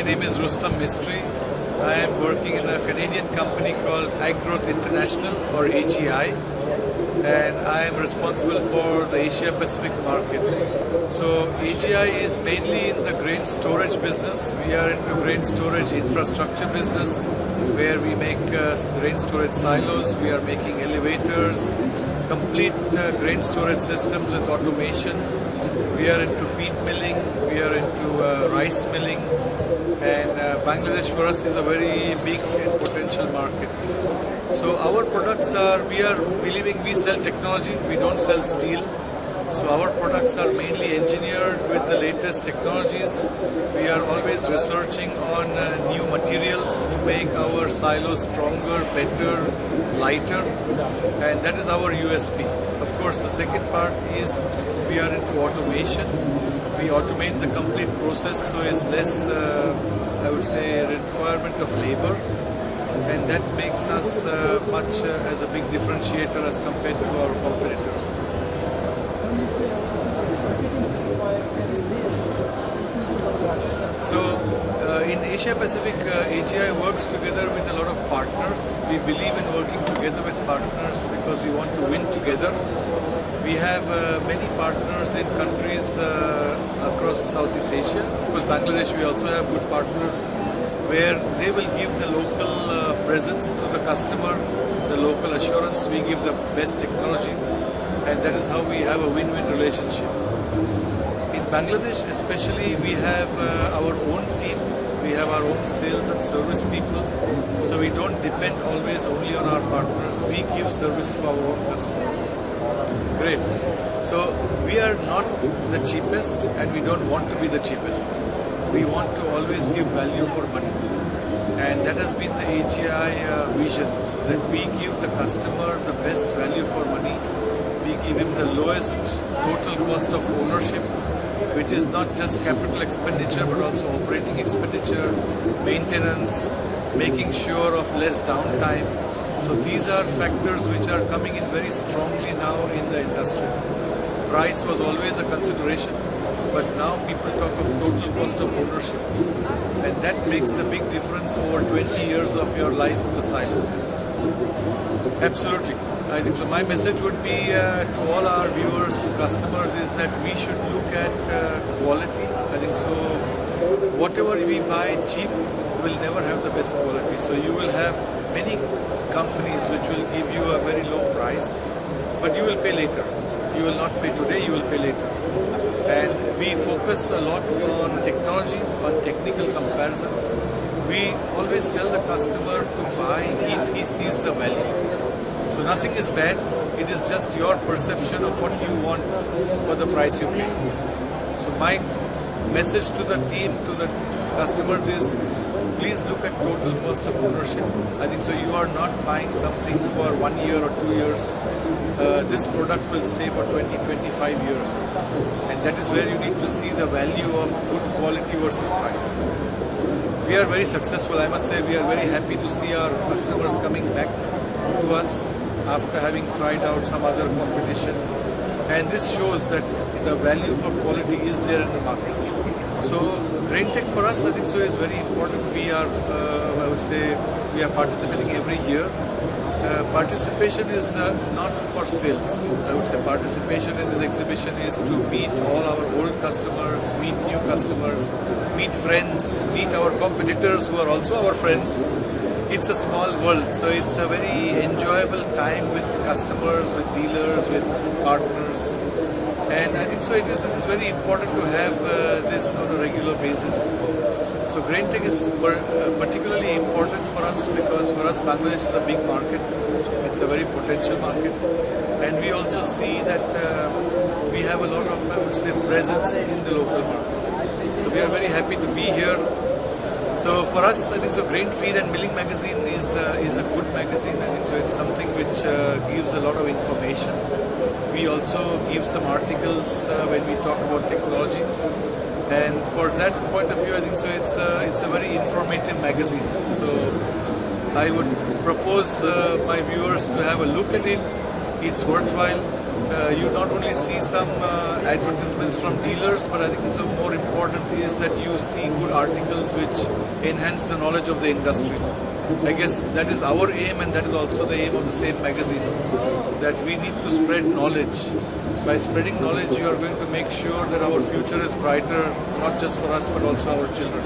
name is Rustam Mistry. I am working in a Canadian company called AgGrowth International, or AGI, and I am responsible for the Asia Pacific market. So AGI is mainly in the grain storage business. We are into grain storage infrastructure business, where we make grain storage silos. We are making elevators, complete grain storage systems with automation. We are into feed milling, we are into rice milling, and Bangladesh for us is a very big and potential market. So our products are, we sell technology, we don't sell steel. So our products are mainly engineered with the latest technologies. We are always researching on new materials to make our silos stronger, better, lighter, and that is our USP. Of course, the second part is we are into automation. We automate the complete process, so it's less, I would say, requirement of labor, and that makes us much as a big differentiator as compared to our competitors. So in Asia Pacific, AGI works together with a lot of partners. We believe in working together with partners because we want to win together. We have many partners in countries across Southeast Asia. Of course, Bangladesh, we also have good partners where they will give the local presence to the customer, the local assurance. We give the best technology, and that is how we have a win-win relationship. In Bangladesh especially, we have our own team. We have our own sales and service people, so we don't depend always only on our partners. We give service to our own customers. Great. So we are not the cheapest, and we don't want to be the cheapest. We want to always give value for money, and that has been the AGI vision, that we give the customer the best value for money. We give him the lowest total cost of ownership, which is not just capital expenditure but also operating expenditure, maintenance, making sure of less downtime. So these are factors which are coming in very strongly now in the industry. Price was always a consideration, but now people talk of total cost of ownership, and that makes a big difference over 20 years of your life of the silo. Absolutely. I think so. My message would be to all our viewers, to customers, is that we should look at quality. I think so. Whatever we buy cheap will never have the best quality. So you will have many companies which will give you a very low price, but you will pay later. You will not pay today, you will pay later. And we focus a lot on technology, on technical comparisons. We always tell the customer to buy if he sees the value. So nothing is bad, it is just your perception of what you want for the price you pay. So my message to the team, to the customers is, please look at total cost of ownership. I think so you are not buying something for 1 year or 2 years. This product will stay for 20-25 years. And that is where you need to see the value of good quality versus price. We are very successful, I must say. We are very happy to see our customers coming back to us after having tried out some other competition. And this shows that the value for quality is there in the market. So GrainTech for us, I think so, is very important. We are, I would say, we are participating every year. Participation is not for sales. I would say participation in this exhibition is to meet all our old customers, meet new customers, meet friends, meet our competitors who are also our friends. It's a small world, so it's a very enjoyable time with customers, with dealers, with partners. And I think so it is very important to have this on a regular basis. So GrainTech is particularly important for us because for us Bangladesh is a big market. It's a very potential market. And we also see that we have a lot of, I would say, presence in the local market. So we are very happy to be here. So for us, I think so Grain Feed and Milling magazine is a good magazine. I think so it's something which gives a lot of information. We also give some articles when we talk about technology. And for that point of view, I think so it's a very informative magazine. So I would propose my viewers to have a look at it. It's worthwhile. you not only see some advertisements from dealers, but I think so more important is that you see good articles which enhance the knowledge of the industry. I guess that is our aim, and that is also the aim of the same magazine, that we need to spread knowledge. By spreading knowledge, you are going to make sure that our future is brighter, not just for us, but also our children.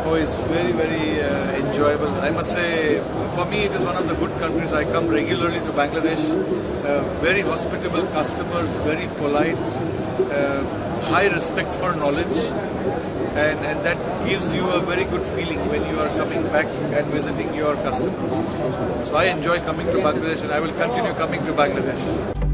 Oh, it's very, very enjoyable. I must say, for me, it is one of the good countries. I come regularly to Bangladesh. Very hospitable customers, very polite, high respect for knowledge. And that gives you a very good feeling when you are coming back and visiting your customers. So I enjoy coming to Bangladesh, and I will continue coming to Bangladesh.